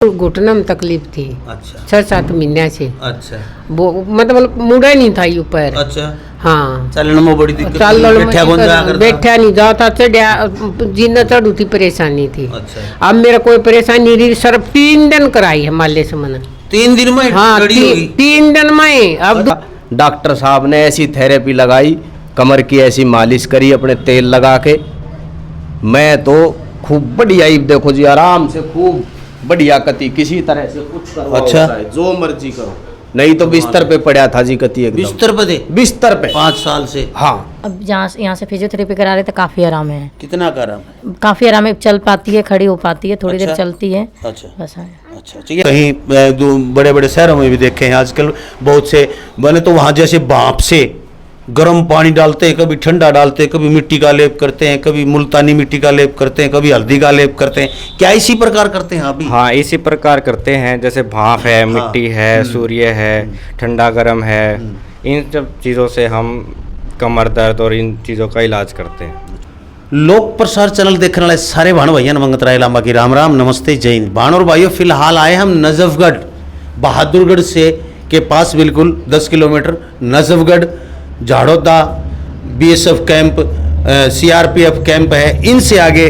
घुटने में तकलीफ थी। अच्छा 6-7 महीने से। अच्छा वो मतलब मुड़ा ही नहीं था ये ऊपर। अच्छा हाँ चलने में बड़ी दिक्कत चल बैठा कौन जाया करता? बैठा नहीं जाता, चढ़िया जीना चढ़ू थी, परेशानी थी। अच्छा अब मेरा कोई परेशानी नहीं, सिर्फ 3 दिन कराई है माले से मैंने। 3 दिन में हाँ खड़ी होगी? 3 दिन में। अब डॉक्टर साहब ने ऐसी थेरेपी लगाई, कमर की ऐसी मालिश करी अपने तेल लगा के। मैं तो खूब बढ़िया ही देखो जी, आराम से खूब बढ़िया कती, किसी तरह से कुछ करो। अच्छा। जो मर्जी करो, नहीं तो बिस्तर पे पड़ा था जी कती एकदम। बिस्तर पे थे बिस्तर पे 5 साल से? हाँ। अब यहाँ से फिजियोथेरेपी करा रहे तो काफ़ी आराम है। कितना का आराम है? काफ़ी आराम है, चल पाती है, खड़ी हो पाती है, थोड़ी देर अच्छा। चलती है, अच्छा बस है। अच्छा ठीक है। कहीं बड़े बड़े शहरों में भी देखे हैं आजकल बहुत से बने, तो वहाँ जैसे भाप से गर्म पानी डालते हैं, कभी ठंडा डालते हैं, कभी मिट्टी का लेप करते हैं, कभी मुल्तानी मिट्टी का लेप करते हैं, कभी हल्दी का लेप करते हैं। क्या इसी प्रकार करते हैं आप भी? हाँ इसी प्रकार करते हैं, जैसे भाप है, मिट्टी है, सूर्य है, ठंडा गर्म है, इन सब चीज़ों से हम कमर दर्द और इन चीज़ों का इलाज करते हैं। लोक प्रसार चैनल देखने वाले सारे भाण भैया मंगत राय लांबा की राम राम नमस्ते जय हिंद। भाण और भाइयों, फिलहाल आए हम नजफगढ़, बहादुरगढ़ से के पास बिल्कुल 10 kilometre Najafgarh, Jharoda BSF camp, CRPF camp है, इनसे आगे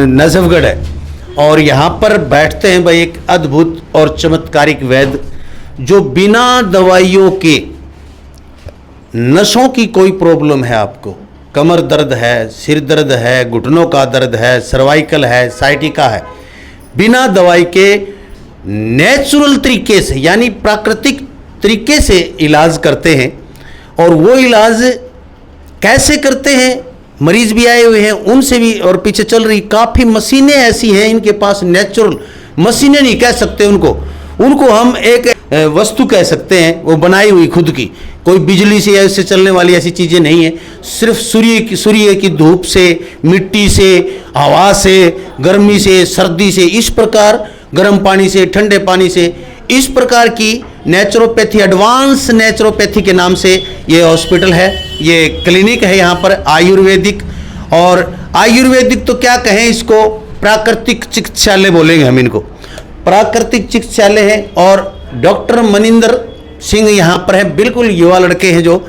नजफगढ़ है। और यहाँ पर बैठते हैं भाई एक अद्भुत और चमत्कारिक वैद्य, जो बिना दवाइयों के, नसों की कोई प्रॉब्लम है आपको, कमर दर्द है, सिर दर्द है, घुटनों का दर्द है, सर्वाइकल है, साइटिका है, बिना दवाई के नेचुरल तरीके से यानी प्राकृतिक तरीके से इलाज करते हैं। और वो इलाज कैसे करते हैं, मरीज भी आए हुए हैं, उनसे भी, और पीछे चल रही काफ़ी मशीनें ऐसी हैं इनके पास, नेचुरल मशीनें नहीं कह सकते उनको, उनको हम एक वस्तु कह सकते हैं, वो बनाई हुई खुद की, कोई बिजली से ऐसे चलने वाली ऐसी चीज़ें नहीं है। सिर्फ सूर्य की धूप से, मिट्टी से, हवा से, गर्मी से, सर्दी से, इस प्रकार गर्म पानी से, ठंडे पानी से, इस प्रकार की नेचुरोपैथी, एडवांस नेचुरोपैथी के नाम से ये हॉस्पिटल है, ये क्लिनिक है यहाँ पर आयुर्वेदिक। और आयुर्वेदिक तो क्या कहें इसको, प्राकृतिक चिकित्सालय बोलेंगे हम इनको, प्राकृतिक चिकित्सालय है। और डॉक्टर मनिंदर सिंह यहाँ पर है, बिल्कुल युवा लड़के हैं जो,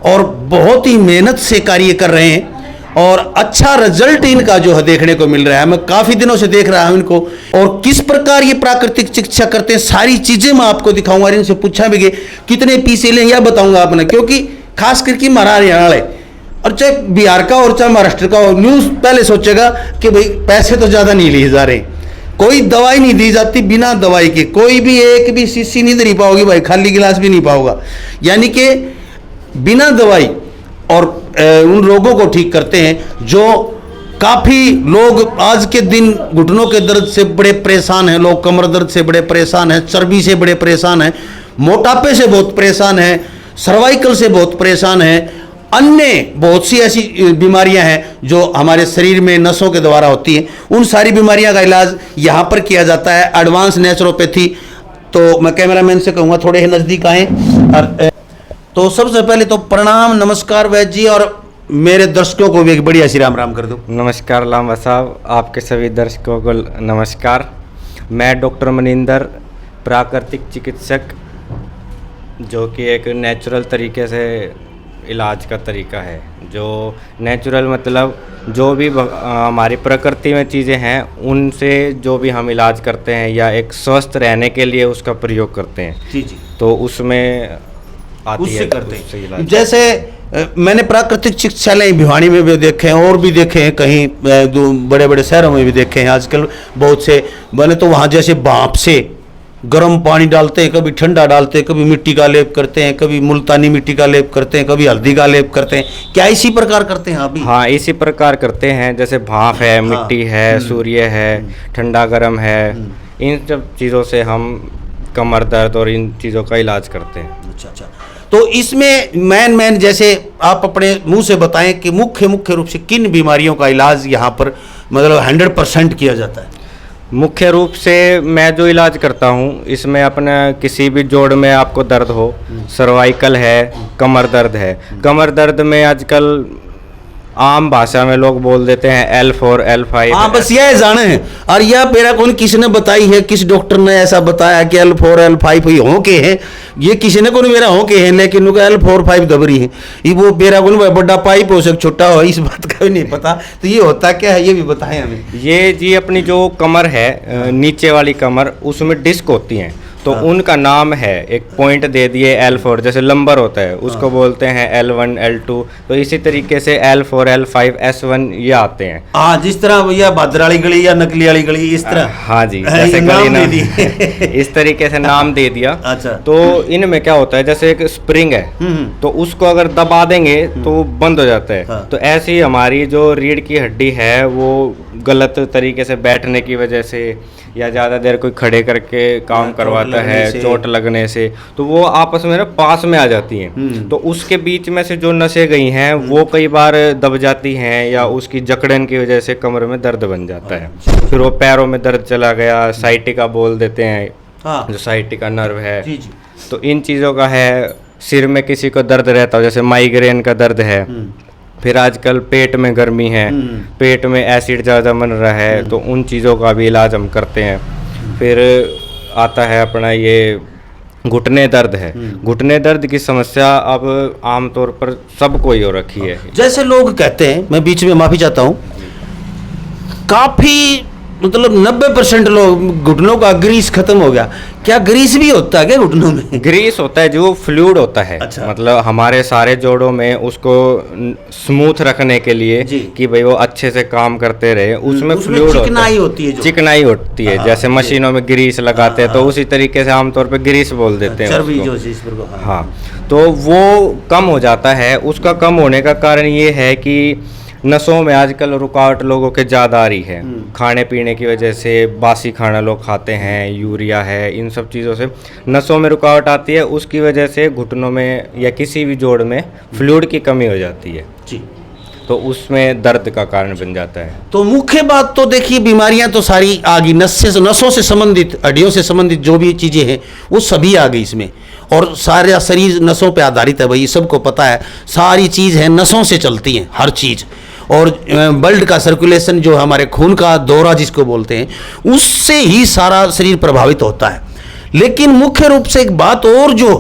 और बहुत ही मेहनत से कार्य कर रहे हैं और अच्छा रिजल्ट इनका जो है देखने को मिल रहा है। मैं काफ़ी दिनों से देख रहा हूं इनको, और किस प्रकार ये प्राकृतिक चिकित्सा करते हैं सारी चीज़ें मैं आपको दिखाऊंगा। इनसे पूछा भी कि कितने पीसे लें यह बताऊंगा आपने, क्योंकि खास करके हरियाणा वाले, और चाहे बिहार का और चाहे महाराष्ट्र का, और न्यूज़ पहले सोचेगा कि भाई पैसे तो ज़्यादा नहीं लिए जा रहे, कोई दवाई नहीं दी जाती, बिना दवाई के कोई भी एक भी शीशी नहीं दे पाओगी भाई, खाली गिलास भी नहीं पाओगा, यानी कि बिना दवाई। और उन रोगों को ठीक करते हैं जो काफ़ी लोग आज के दिन घुटनों के दर्द से बड़े परेशान हैं, लोग कमर दर्द से बड़े परेशान हैं, चर्बी से बड़े परेशान हैं, मोटापे से बहुत परेशान हैं, सर्वाइकल से बहुत परेशान हैं, अन्य बहुत सी ऐसी बीमारियां हैं जो हमारे शरीर में नसों के द्वारा होती हैं। उन सारी बीमारियां का इलाज यहाँ पर किया जाता है, एडवांस नेचुरोपैथी। तो मैं कैमरामैन से कहूँगा थोड़े ही नज़दीक आएँ। और तो सबसे पहले तो प्रणाम, नमस्कार वैद्य जी, और मेरे दर्शकों को भी एक बढ़िया श्री राम राम कर दो। नमस्कार लांबा साहब, आपके सभी दर्शकों को नमस्कार। मैं डॉक्टर मनिंदर, प्राकृतिक चिकित्सक, जो कि एक नेचुरल तरीके से इलाज का तरीका है। जो नेचुरल मतलब जो भी हमारी प्रकृति में चीज़ें हैं उनसे जो भी हम इलाज करते हैं या एक स्वस्थ रहने के लिए उसका प्रयोग करते हैं। जी जी। तो उसमें उससे करते हैं। जैसे मैंने प्राकृतिक चिकित्सालय भिवानी में भी देखे हैं, और भी देखे हैं, कहीं बड़े बड़े शहरों में भी देखे हैं आजकल बहुत से बने, तो वहाँ जैसे भाप से गर्म पानी डालते हैं, कभी ठंडा डालते हैं, कभी मिट्टी का लेप करते हैं, कभी मुल्तानी मिट्टी का लेप करते हैं, कभी हल्दी का लेप करते हैं। क्या इसी प्रकार करते हैं आप भी? हाँ इसी प्रकार करते हैं, जैसे भाप है, मिट्टी है, सूर्य है, ठंडा गर्म है, इन सब चीज़ों से हम कमर दर्द और इन चीज़ों का इलाज करते हैं। अच्छा अच्छा। तो इसमें मैन जैसे आप अपने मुंह से बताएं कि मुख्य रूप से किन बीमारियों का इलाज यहाँ पर मतलब 100% किया जाता है? मुख्य रूप से मैं जो इलाज करता हूँ इसमें अपने किसी भी जोड़ में आपको दर्द हो, सर्वाइकल है, कमर दर्द है, कमर दर्द में आजकल आम भाषा में लोग बोल देते हैं L4 L5। हाँ, बस यह जाने हैं। और यह पेरा कौन किसने बताई है, किस डॉक्टर ने ऐसा बताया कि L4 L5 ही हो के हैं, ये किसी ने कौन मेरा हो के हैं, लेकिन उनका L4 5 दबरी है। ये वो पेरा कौन बड़ा पाइप हो सकता छोटा हो, इस बात का भी नहीं पता। तो ये होता क्या है, ये भी बताएं हमें। ये जी अपनी जो कमर है, नीचे वाली कमर, उसमें डिस्क होती हैं, तो उनका नाम है, एक पॉइंट दे दिए L4, जैसे लंबर होता है उसको बोलते हैं L1 L2, तो इसी तरीके से L4 L5 S1 ये आते हैं। हाँ, जिस तरह भैया भादराली गली या नकली वाली गली, इस तरह। हाँ जी, जैसे गली ना इस तरीके से नाम दे दिया। अच्छा। तो इनमें क्या होता है, जैसे एक स्प्रिंग है तो उसको अगर दबा देंगे तो बंद हो जाता है। हाँ। तो ऐसे ही हमारी जो रीढ़ की हड्डी है वो गलत तरीके से बैठने की वजह से या ज़्यादा देर कोई खड़े करके काम करवाता है, चोट लगने से, तो वो आपस में ना पास में आ जाती हैं। तो उसके बीच में से जो नसें गई हैं वो कई बार दब जाती हैं, या उसकी जकड़न की वजह से कमर में दर्द बन जाता है। फिर वो पैरों में दर्द चला गया, साइटिका बोल देते हैं। हाँ। जो साइटिका नर्व है। जी जी। तो इन चीज़ों का है। सिर में किसी को दर्द रहता हो, जैसे माइग्रेन का दर्द है। फिर आजकल पेट में गर्मी है, पेट में एसिड ज़्यादा बन रहा है, तो उन चीज़ों का भी इलाज हम करते हैं। फिर आता है अपना ये घुटने दर्द है। घुटने दर्द की समस्या अब आमतौर पर सबको ही हो रखी है। जैसे लोग कहते हैं, मैं बीच में माफी चाहता हूँ, काफी मतलब 90% लोग घुटनों का ग्रीस खत्म हो गया। क्या ग्रीस भी होता है क्या घुटनों में? ग्रीस होता है जो फ्लूइड होता है। अच्छा। मतलब हमारे सारे जोड़ों में उसको स्मूथ रखने के लिए कि भाई वो अच्छे से काम करते रहे, उसमें फ्लूइड चिकनाई होती है, चिकनाई होती है। जैसे मशीनों में ग्रीस लगाते हैं तो उसी तरीके से आमतौर पे ग्रीस बोल देते हैं चर्बी उसको। जो चीज पर। हाँ, तो वो कम हो जाता है। उसका कम होने का कारण ये है कि नसों में आजकल रुकावट लोगों के ज़्यादा आ रही है। खाने पीने की वजह से बासी खाना लोग खाते हैं, यूरिया है, इन सब चीज़ों से नसों में रुकावट आती है। उसकी वजह से घुटनों में या किसी भी जोड़ में फ्लूइड की कमी हो जाती है जी, तो उसमें दर्द का कारण बन जाता है। तो मुख्य बात तो देखिए, बीमारियां तो सारी आ गई, नसों से संबंधित, हड्डियों से संबंधित जो भी चीज़ें हैं वो सभी आ गई इसमें। और सारा शरीर नसों पे आधारित है भाई, सबको पता है। सारी चीज़ है नसों से चलती है हर चीज़। और ब्लड का सर्कुलेशन, जो हमारे खून का दौरा जिसको बोलते हैं, उससे ही सारा शरीर प्रभावित होता है। लेकिन मुख्य रूप से एक बात और जो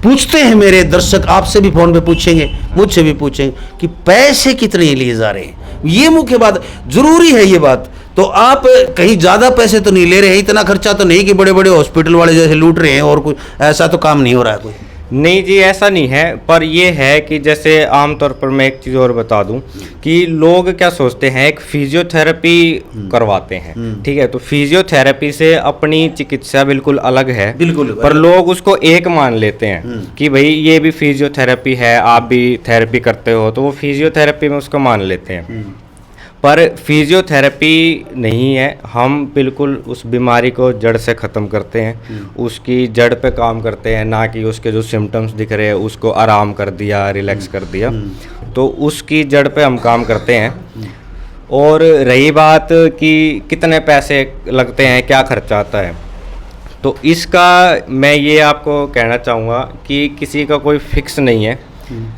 पूछते हैं मेरे दर्शक, आपसे भी फोन पे पूछेंगे, मुझसे भी पूछेंगे कि पैसे कितने लिए जा रहे हैं। ये मुख्य बात जरूरी है ये बात। तो आप कहीं ज़्यादा पैसे तो नहीं ले रहे हैं, इतना खर्चा तो नहीं कि बड़े बड़े हॉस्पिटल वाले जैसे लूट रहे हैं, और कुछ ऐसा तो काम नहीं हो रहा है कोई? नहीं जी, ऐसा नहीं है। पर ये है कि जैसे आमतौर पर मैं एक चीज़ और बता दूं कि लोग क्या सोचते हैं, एक फिजियोथेरेपी करवाते हैं, ठीक है, तो फिजियोथेरेपी से अपनी चिकित्सा बिल्कुल अलग है। बिल्कुल। पर लोग उसको एक मान लेते हैं कि भाई ये भी फिजियोथेरेपी है, आप भी थेरेपी करते हो, तो वो फिजियोथेरेपी में उसको मान लेते हैं। पर फिजियोथेरेपी नहीं है। हम बिल्कुल उस बीमारी को जड़ से ख़त्म करते हैं, उसकी जड़ पे काम करते हैं, ना कि उसके जो सिम्टम्स दिख रहे हैं उसको आराम कर दिया, रिलैक्स कर दिया। तो उसकी जड़ पे हम काम करते हैं। और रही बात कि कितने पैसे लगते हैं, क्या खर्चा आता है, तो इसका मैं ये आपको कहना चाहूँगा कि किसी का कोई फिक्स नहीं है।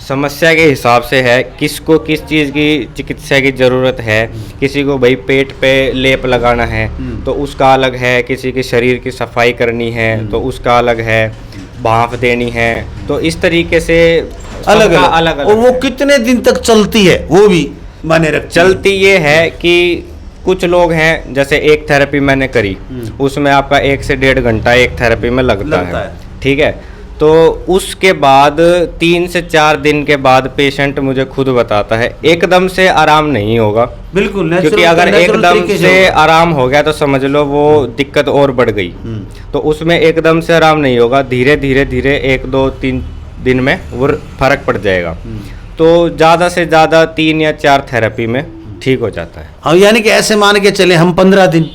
समस्या के हिसाब से है, किसको किस चीज़ की चिकित्सा की ज़रूरत है। किसी को भाई पेट पे लेप लगाना है तो उसका अलग है, किसी के शरीर की सफाई करनी है तो उसका अलग है, भाप देनी है, तो इस तरीके से अलग अलग। और वो कितने दिन तक चलती है वो भी माने रखती चलती ये है कि कुछ लोग हैं, जैसे एक थेरेपी मैंने करी, उसमें आपका 1 से 1.5 घंटा एक थेरेपी में लगता है, ठीक है। तो उसके बाद 3 से 4 दिन के बाद पेशेंट मुझे खुद बताता है एकदम से आराम नहीं होगा। बिल्कुल, क्योंकि अगर एकदम से आराम हो गया तो समझ लो वो दिक्कत और बढ़ गई। तो उसमें एकदम से आराम नहीं होगा, धीरे धीरे धीरे 1, 2, 3 दिन में वो फर्क पड़ जाएगा। तो ज़्यादा से ज़्यादा 3 या 4 थेरेपी में ठीक हो जाता है। हाँ, यानी कि ऐसे मान के चले हम 15 दिन।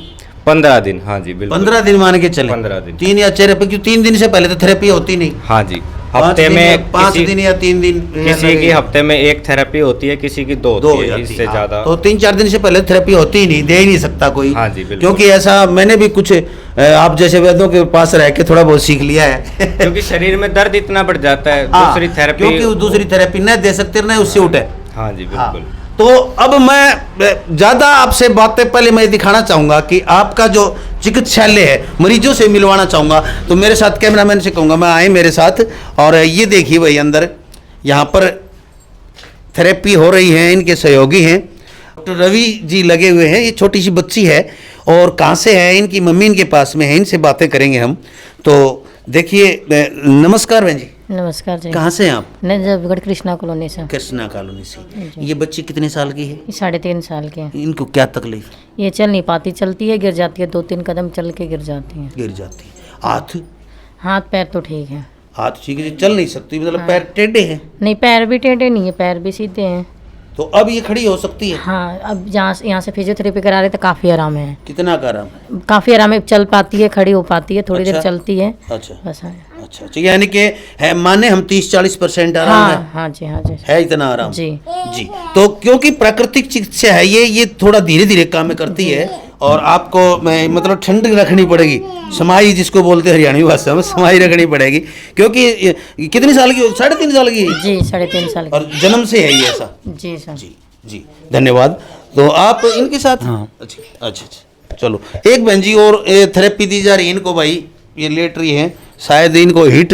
15 दिन, हाँ जी बिल्कुल। 15 दिन मान के चले। 15 दिन। 3 या 4 पे, क्योंकि 3 दिन से पहले तो थेरेपी होती नहीं। हाँ जी, हफ्ते में 5 दिन या 3 दिन, किसी की हफ्ते में 1 थेरेपी होती है, किसी की 2 होती है, इससे ज्यादा। तो 3-4 दिन से पहले थेरेपी होती ही नहीं, दे ही नहीं सकता कोई। हाँ जी बिल्कुल। क्योंकि ऐसा मैंने भी कुछ आप जैसे वैद्यों के पास रह के थोड़ा बहुत सीख लिया है। क्योंकि शरीर में दर्द इतना बढ़ जाता है, दूसरी थेरेपी, क्योंकि दूसरी थेरेपी न दे सकते न उससे उठे। हाँ जी हाँ। बिल्कुल। तो अब मैं ज़्यादा आपसे बातें पहले मैं दिखाना चाहूँगा कि आपका जो चिकित्सालय है मरीजों से मिलवाना चाहूँगा। तो मेरे साथ कैमरामैन से कहूँगा मैं आए मेरे साथ, और ये देखिए भाई अंदर यहाँ पर थेरेपी हो रही है, इनके सहयोगी हैं डॉक्टर रवि जी लगे हुए हैं। ये छोटी सी बच्ची है और कहाँ से है, इनकी मम्मी इनके पास में है, इनसे बातें करेंगे हम। तो देखिए, नमस्कार बहन जी, नमस्कार जी। कहाँ से हैं आप? नजफगढ़ कृष्णा कॉलोनी से। कृष्णा कॉलोनी से। ये बच्ची कितने साल की है? ये 3.5 साल के हैं। इनको क्या तकलीफ? ये चल नहीं पाती, चलती है गिर जाती है, 2-3 कदम चल के गिर जाती है। गिर जाती है। हाथ? हाथ पैर तो ठीक है। हाथ ठीक है, चल नहीं सकती, मतलब पैर टेढ़े हैं? नहीं, पैर भी टेढ़े नहीं है, पैर भी सीधे हैं। तो अब ये खड़ी हो सकती है? हाँ, अब यहाँ से फिजियोथेरेपी करा रहे तो काफ़ी आराम है। कितना का आराम है? काफ़ी आराम है, चल पाती है, खड़ी हो पाती है, थोड़ी देर अच्छा। चलती है, अच्छा बस है। अच्छा अच्छा, यानी कि है माने हम 30-40% आराम हाँ है? हाँ जी, हाँ जी है इतना आराम? जी। जी। तो क्योंकि प्राकृतिक चिकित्सा है ये थोड़ा धीरे धीरे काम करती है, और आपको मैं मतलब ठंड रखनी पड़ेगी, समाई जिसको बोलते हैं हरियाणवी भाषा में, समाई रखनी पड़ेगी। क्योंकि ये कितनी साल की? 3.5 साल की है? जी, 3.5 साल की। और जन्म से है ये ऐसा? जी सर। जी जी, धन्यवाद। तो आप इनके साथ? हाँ। अच्छा अच्छा अच्छा, चलो। एक बहन जी और थेरेपी दी जा रही है इनको, भाई ये लेट रही है, शायद इनको हीट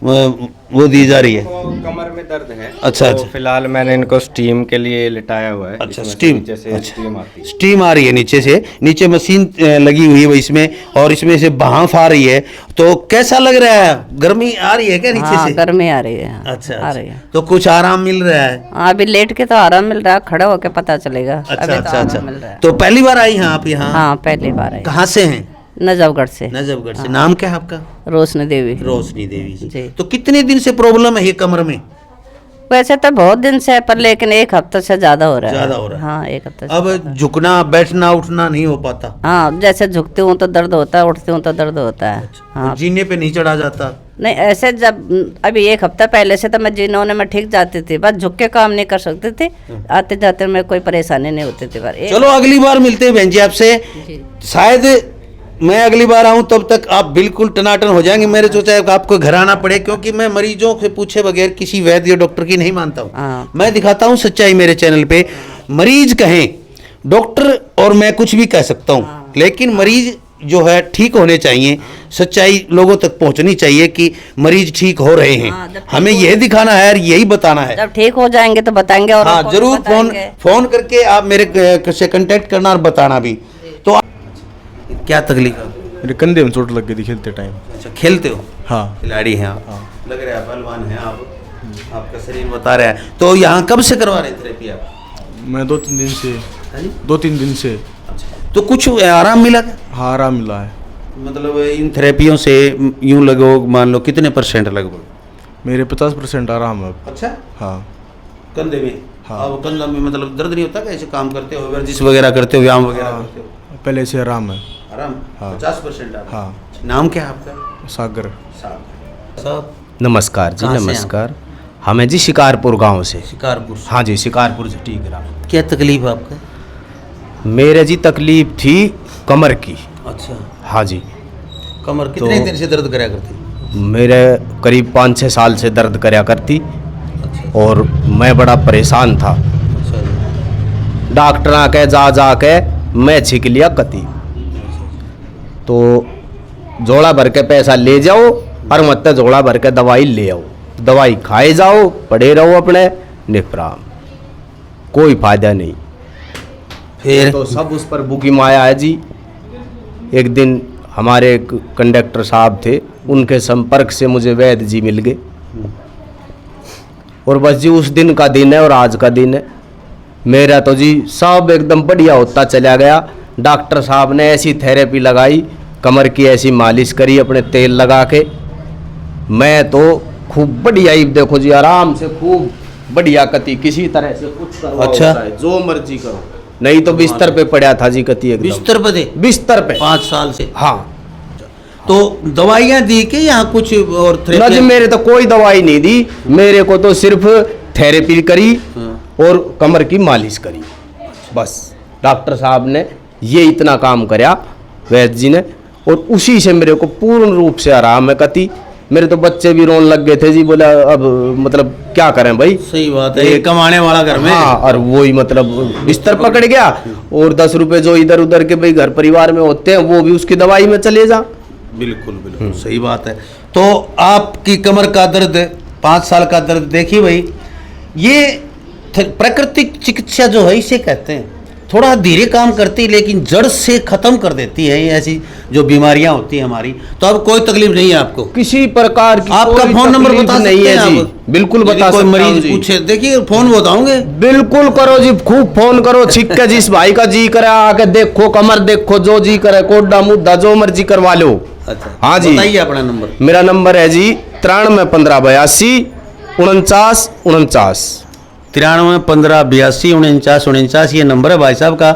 वो दी जा रही है। कमर में दर्द है। अच्छा, तो अच्छा। फिलहाल मैंने इनको स्टीम के लिए लिटाया हुआ है। अच्छा, इसमें से स्टीम। नीचे से अच्छा। स्टीम आती है। स्टीम आ रही है नीचे से, नीचे मशीन लगी हुई है वो इसमें, और इसमें से भाप आ रही है। तो कैसा लग रहा है? गर्मी आ रही है क्या नीचे हाँ, से? गर्मी आ रही है। अच्छा आ रही अच्छा, है। तो कुछ आराम मिल रहा है? हाँ, अभी लेट के तो आराम मिल रहा है, खड़ा होके पता चलेगा। अच्छा अभी तो अच्छा आराम मिल रहा अच्छा। है। तो पहली बार आई हैं आप यहाँ? हाँ, पहली बार है। कहाँ से हैं? नजफगढ़ से। नजफगढ़ से। नाम क्या है आपका? रोशनी देवी। रोशनी देवी जी। जी। तो कितने दिन से प्रॉब्लम है ये कमर में? वैसे तो बहुत दिन से है, पर लेकिन 1 हफ्ते से ज्यादा हो रहा है। ज्यादा हो रहा है? हाँ, 1 हफ्ते से। अब झुकना बैठना उठना नहीं हो पाता? हाँ, जैसे झुकती हूँ तो दर्द होता है, उठती हूँ तो दर्द होता है। हाँ, जीने पे नहीं चढ़ा जाता? नहीं ऐसे जब अभी 1 हफ्ता पहले से तो मैं जिन्होंने मैं ठीक जाती थी, बस झुक के काम नहीं कर सकती थी, आते जाते में कोई परेशानी नहीं होती थी। पर चलो अगली बार मिलते हैं बहन जी आपसे। शायद मैं अगली बार आऊं तब तक आप बिल्कुल टनाटन हो जाएंगे। मेरे सोचा है कि आपको घर आना पड़े, क्योंकि मैं मरीजों से पूछे बगैर किसी वैद्य या डॉक्टर की नहीं मानता हूं। हाँ। मैं दिखाता हूं सच्चाई मेरे चैनल पे। मरीज कहें, डॉक्टर और मैं कुछ भी कह सकता हूं, लेकिन मरीज जो है ठीक होने चाहिए। सच्चाई लोगों तक पहुंचनी चाहिए कि मरीज ठीक हो रहे हैं। हाँ, जब ठीक हमें यही दिखाना है और यही बताना है। जब ठीक हो जाएंगे तो बताएंगे। और हाँ, जरूर फोन करके आप मेरे से कांटेक्ट करना और बताना भी। तो क्या तकलीफ है? मेरे कंधे में चोट लग गई थी खेलते टाइम। अच्छा, खेलते हो? हाँ। खिलाड़ी हैं आप? लग रहा है पहलवान हैं आप, आपका शरीर बता रहा है। तो यहाँ कब से करवा रहे थेरेपी आप? मैं 2-3 दिन से। हाँ जी? 2-3 दिन से। तो कुछ आराम मिला क्या? हाँ, आराम मिला है। मतलब इन थेरेपियों से यूं लगो, मान लो कितने % लगभग? मेरे 50% आराम है अब। अच्छा। हाँ। कंधे में? हाँ। अब कंधा में मतलब दर्द नहीं होता? कैसे काम करते हो, वर्जिश वगैरह करते हो, व्यायाम वगैरह हाँ। करते हो? पहले से आराम है। आराम? हाँ। 50% आराम? हाँ। नाम क्या है आपका? सागर। साहब नमस्कार जी, कहाँ से हैं नमस्कार। हमें जी शिकारपुर गांव से। शिकारपुर से। हाँ जी, शिकारपुर से ठीक है। क्या तकलीफ है आपका? मेरे जी तकलीफ थी कमर की। अच्छा, हाँ जी, कमर कितने दिन से दर्द कराया करती? मेरे करीब 5-6 साल से दर्द कराया करती, और मैं बड़ा परेशान था। अच्छा जी। डॉक्टर आके जा के मैं छिक लिया कति। तो झोला भर के पैसा ले जाओ और मत झोला भर के दवाई ले आओ, दवाई खाए जाओ, पड़े रहो अपने निपराम, कोई फायदा नहीं। फिर तो सब उस पर बुकी माया है जी। एक दिन हमारे एक कंडक्टर साहब थे, उनके संपर्क से मुझे वैद्य जी मिल गए, और बस जी उस दिन का दिन है और आज का दिन है। मेरा तो जी सब एकदम बढ़िया होता चला गया। डॉक्टर साहब ने ऐसी थेरेपी लगाई, कमर की ऐसी मालिश करी अपने तेल लगा के, मैं तो खूब बढ़िया ही देखो जी, आराम से खूब बढ़िया कति, किसी तरह से कुछ करो। अच्छा। चाहे जो मर्जी करो, नहीं तो बिस्तर पे पड़ा था जी कति एकदम। बिस्तर पे थे? बिस्तर पे। 5 साल से? हाँ। तो दवाइयाँ दी कि यहाँ कुछ और ना थेरेपी? जी, मेरे तो कोई दवाई नहीं दी, मेरे को तो सिर्फ थेरेपी करी और कमर की मालिश करी, बस। डॉक्टर साहब ने ये इतना काम कराया, वैद्य जी ने, और उसी से मेरे को पूर्ण रूप से आराम है कति। मेरे तो बच्चे भी रोने लग गए थे जी, बोला अब मतलब क्या करें भाई। सही बात है, ये कमाने वाला घर में। हाँ, और वही मतलब बिस्तर पकड़ गया, और 10 रुपए जो इधर उधर के भाई घर परिवार में होते हैं वो भी उसकी दवाई में चले जा। बिल्कुल बिल्कुल सही बात है। तो आपकी कमर का दर्द, 5 साल का दर्द, देखिए भाई, ये प्राकृतिक चिकित्सा जो है इसे कहते हैं। थोड़ा धीरे काम करती है लेकिन जड़ से खत्म कर देती है ये ऐसी जो बीमारियां होती हैं हमारी। तो अब कोई तकलीफ नहीं है आपको किसी प्रकार की, आपका कोई फोन नंबर तकलीफ बता नहीं सकते है हैं जी? आप? बिल्कुल बता कोई सकता हूं मरीज जी। पूछे, देखिए फोन बताओगे? बिल्कुल करो जी, खूब फोन करो, छिक के जिस भाई का जी करे आके देखो, कमर देखो, जो जी करे, कोडा मुद्दा जो मर्जी करवा लो। अच्छा, हाँ जी, बताइए अपना नंबर। मेरा नंबर है जी 93 15 82 49 93 15 82 49 49, ये नंबर है भाई साहब का।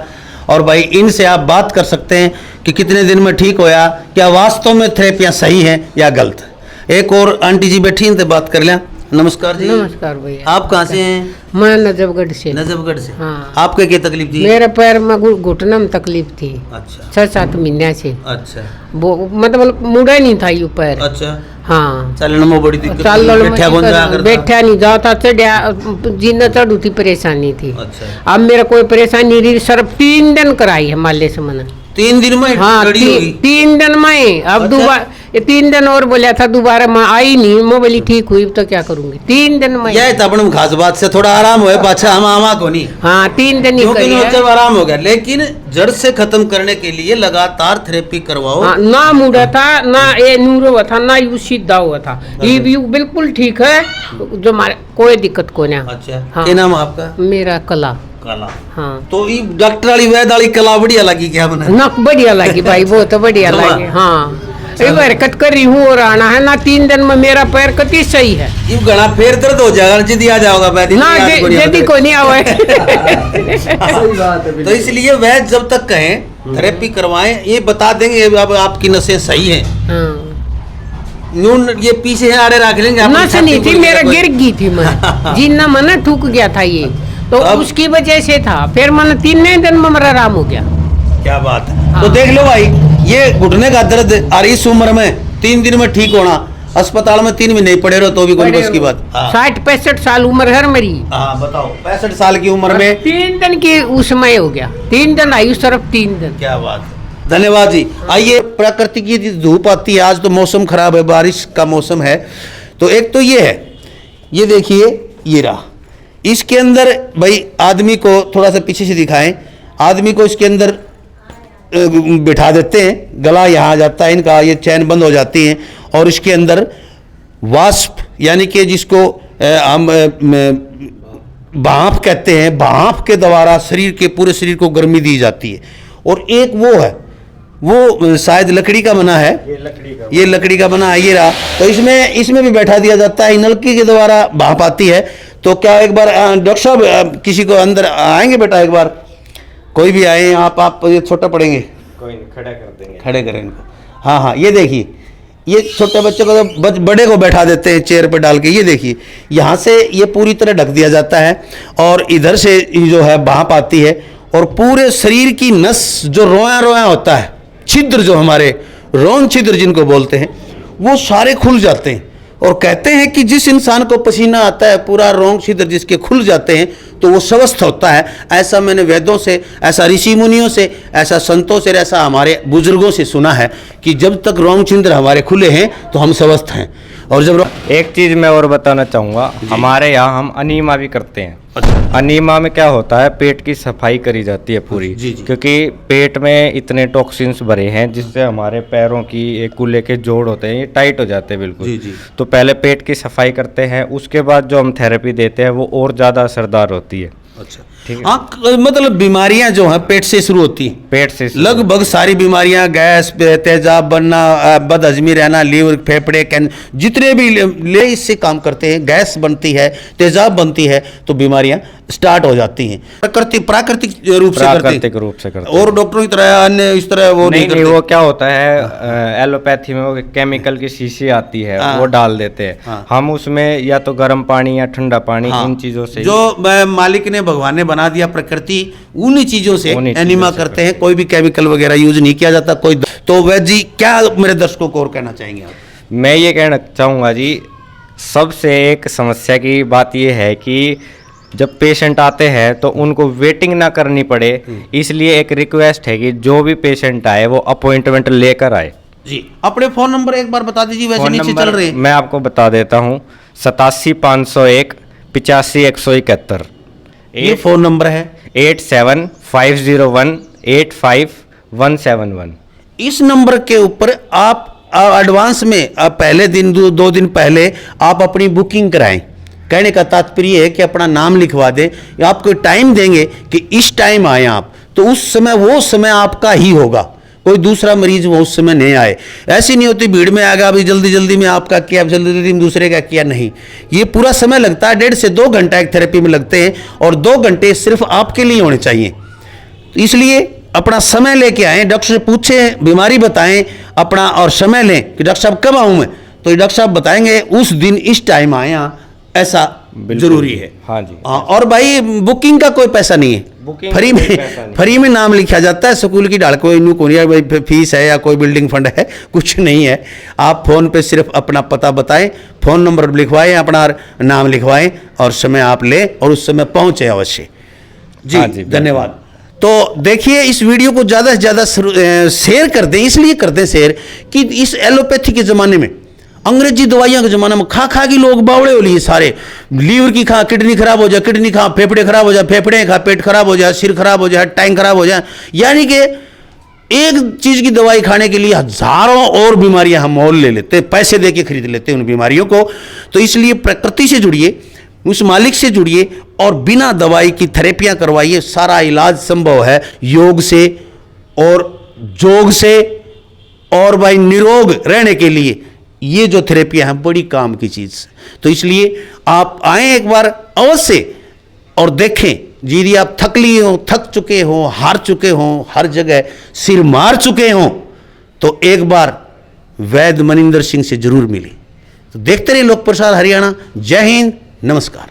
और भाई इनसे आप बात कर सकते हैं कि कितने दिन में ठीक होया, क्या वास्तव में थेरेपियाँ सही हैं या गलत। एक और आंटी जी बैठी, इनसे बात कर लें। नमस्कार जी। नमस्कार भैया। आप कहाँ से हैं? मैं नजफगढ़ से। नजफगढ़ से। हाँ। आपके क्या तकलीफ थी? मेरे पैर में घुटने में तकलीफ थी अच्छा 6-7 महीने से। अच्छा वो मतलब मुड़ा नहीं था यू पैर। अच्छा। हाँ, चलने में बड़ी दिक्कत, बैठा बैठा बैठा नहीं जाता, चढ़िया जीना चढ़ू थी, परेशानी थी। अच्छा। अब मेरा कोई परेशानी नहीं, सिर्फ 3 दिन कराई है मालिश मैंने। 3 दिन में हाँ, खड़ी होगी? 3 दिन में। अब अच्छा। दोबारा ये 3 दिन और बोला था, दोबारा मैं आई नहीं, मैं बोली ठीक हुई तो क्या करूंगी। 3 दिन में यह तो अपन खास बात से थोड़ा आराम हुए, पाछा हम आमा को नहीं। हाँ 3 दिन ही क्योंकि करी है। जब आराम हो गया, लेकिन जड़ से खत्म करने के लिए लगातार थेरेपी करवाओ। हाँ, ना मुड़ा था, ना ये नूर हुआ था, ना यू सीधा हुआ था, ये व्यू बिल्कुल ठीक है, जो हमारे कोई दिक्कत को नहीं। अच्छा, हाँ। क्या नाम है आपका? मेरा कला। कला। हाँ, तो ये डॉक्टर वाली वैद वाली कला बढ़िया लगी क्या बना? ना बढ़िया लगी भाई, वो तो बढ़िया दवा। लगी। हाँ, एक हरकत कर रही हूँ और आना है ना, 3 दिन में मेरा पैर कति सही है। ये गला फेर दर्द हो जाएगा, जल्दी आ जाओगा वैद। ना यदि को नहीं आवे। तो इसलिए वैद जब तक कहें थेरेपी करवाएं, ये बता देंगे अब आपकी नसें सही हैं। नून ये पीछे है, आड़े रख लेंगे। ना से नहीं थी, मेरा गिर गई थी मैं, जीना मन ठुक गया था ये, तो उसकी वजह से था। फिर मैंने 3 दिन में मेरा आराम हो गया। क्या बात है। हाँ। तो देख लो भाई, ये घुटने का दर्द और इस उम्र में 3 दिन में ठीक होना, अस्पताल में 3 महीने पड़े रहो तो भी कोई बस की बात। 60-65 साल उम्र है मेरी। हाँ बताओ, 65 साल की उम्र में 3 दिन की उसमें हो गया, 3 दिन आयु सिर्फ 3 दिन। क्या बात है। धन्यवाद जी। आइए, प्रकृति की धूप आती है, आज तो मौसम खराब है, बारिश का मौसम है। तो एक तो ये है, ये देखिए, ये रहा, इसके अंदर भाई आदमी को थोड़ा सा पीछे से दिखाएं, आदमी को इसके अंदर बिठा देते हैं, गला यहाँ आ जाता है इनका, ये चैन बंद हो जाती है, और इसके अंदर वाष्प यानी कि जिसको हम भाप कहते हैं, भाप के द्वारा शरीर के पूरे शरीर को गर्मी दी जाती है। और एक वो है, वो शायद लकड़ी का बना है, ये लकड़ी का बना है, ये रहा। तो इसमें भी बैठा दिया जाता है, नलकी के द्वारा भाप आती है। तो क्या एक बार डॉक्टर साहब किसी को अंदर आएंगे बेटा, एक बार कोई भी आए, आप ये छोटा पड़ेंगे, कोई नहीं, खड़ा कर देंगे, खड़े करें इनको। हाँ हाँ, ये देखिए, ये छोटे बच्चे को तो बड़े को बैठा देते हैं चेयर पर डाल के। ये देखिए, यहाँ से ये पूरी तरह ढक दिया जाता है, और इधर से जो है भाप आती है, और पूरे शरीर की नस जो रोया रोया होता है, छिद्र जो हमारे रोम छिद्र जिनको बोलते हैं, वो सारे खुल जाते हैं। और कहते हैं कि जिस इंसान को पसीना आता है, पूरा रोम छिद्र जिसके खुल जाते हैं, तो वो स्वस्थ होता है। ऐसा मैंने वेदों से, ऐसा ऋषि मुनियों से, ऐसा संतों से, ऐसा हमारे बुजुर्गों से सुना है कि जब तक रोम छिद्र हमारे खुले हैं तो हम स्वस्थ हैं। और जब एक चीज़ मैं और बताना चाहूँगा, हमारे यहाँ हम अनीमा भी करते हैं। अनीमा में क्या होता है, पेट की सफाई करी जाती है पूरी, जी, जी। क्योंकि पेट में इतने टॉक्सिन्स भरे हैं जिससे हमारे पैरों की एक कूल्हे के जोड़ होते हैं, ये टाइट हो जाते हैं बिल्कुल। जी, जी। तो पहले पेट की सफाई करते हैं, उसके बाद जो हम थेरेपी देते हैं वो और ज़्यादा असरदार होती है। अच्छा, ठीक है। हाँ, मतलब बीमारियां जो हैं पेट से शुरू होती हैं। पेट से लगभग सारी बीमारियां, गैस, तेजाब बनना, बदहजमी रहना, लीवर, फेफड़े, जितने भी ले इससे काम करते हैं, गैस बनती है, तेजाब बनती है, तो बीमारियां स्टार्ट हो जाती हैं। प्राकृतिक रूप से करते हैं। और डॉक्टरों की तरह अन्य इस तरह वो नहीं करते। वो क्या होता है, एलोपैथी में वो केमिकल की शीशी आती है, हाँ। वो डाल देते हैं। हाँ। हम उसमें या तो गर्म पानी या ठंडा पानी, हाँ, इन चीज़ों से जो मालिक ने, भगवान ने बना दिया, प्रकृति, उन्हीं चीजों से उन्हीं एनिमा चीज़ों से करते हैं। कोई भी केमिकल वगैरह यूज नहीं किया जाता। कोई तो वैद जी, क्या मेरे दर्शकों को और कहना चाहेंगे आप? मैं ये कहना चाहूँगा जी, सबसे एक समस्या की बात ये है कि जब पेशेंट आते हैं तो उनको वेटिंग ना करनी पड़े, इसलिए एक रिक्वेस्ट है कि जो भी पेशेंट आए वो अपॉइंटमेंट लेकर आए। जी, अपने फोन नंबर एक बार बता दीजिए, वैसे फोन नीचे चल नंबर रहे हैं। मैं आपको बता देता हूँ, 87 501 85 171। ये फोन नंबर है। 87 501 85 171। इस नंबर के ऊपर आप एडवांस में पहले दिन 2 दिन पहले आप अपनी बुकिंग कराएं। कहने का तात्पर्य है कि अपना नाम लिखवा दें, या आपको टाइम देंगे कि इस टाइम आए आप, तो उस समय वो समय आपका ही होगा, कोई दूसरा मरीज वो उस समय नहीं आए। ऐसी नहीं होती भीड़ में आएगा अभी जल्दी जल्दी में आपका किया, जल्दी जल्दी में दूसरे का किया, नहीं। ये पूरा समय लगता है, 1.5 से 2 घंटा एक थेरेपी में लगते हैं, और 2 घंटे सिर्फ आपके लिए होने चाहिए। तो इसलिए अपना समय लेके आए, डॉक्टर से पूछें, बीमारी बताएं अपना, और समय लें कि डॉक्टर साहब कब आऊँ मैं, तो डॉक्टर साहब बताएंगे उस दिन इस टाइम आए यहाँ, ऐसा जरूरी है। हाँ जी। हाँ, और भाई बुकिंग का कोई पैसा नहीं है, बुकिंग फ्री का में कोई पैसा नहीं। फ्री में नाम लिखा जाता है। स्कूल की डाल कोई कोई फीस है या कोई बिल्डिंग फंड है, कुछ नहीं है। आप फोन पे सिर्फ अपना पता बताएं, फोन नंबर लिखवाएं, अपना नाम लिखवाएं, और समय आप लें और उस समय पहुंचे अवश्य। जी, हाँ जी, धन्यवाद। तो देखिए, इस वीडियो को ज़्यादा से ज़्यादा शेयर कर दें, इसलिए कर दें शेयर कि इस एलोपैथी के ज़माने में, अंग्रेजी दवाइयों के ज़माने में खा खा के लोग बावड़े हो लिए सारे। लीवर की खा किडनी खराब हो जाए, किडनी खा फेफड़े खराब हो जाए, फेफड़े खा पेट खराब हो जाए, सिर खराब हो जाए, टैंक खराब हो जाए। यानी कि एक चीज़ की दवाई खाने के लिए हजारों और बीमारियां हम मोल ले लेते, पैसे दे के खरीद लेते हैं उन बीमारियों को। तो इसलिए प्रकृति से जुड़िए, उस मालिक से जुड़िए, और बिना दवाई की थेरेपियां करवाइए। सारा इलाज संभव है योग से और जोग से, और भाई निरोग रहने के लिए ये जो थेरेपियां हैं बड़ी काम की चीज़। तो इसलिए आप आएँ एक बार अवश्य और देखें। यदि आप थक लिए हो, थक चुके हो, हार चुके हो, हर जगह सिर मार चुके हो, तो एक बार वैद्य मनिंदर सिंह से जरूर मिले। तो देखते रहिए लोक प्रसार हरियाणा। जय हिंद, नमस्कार।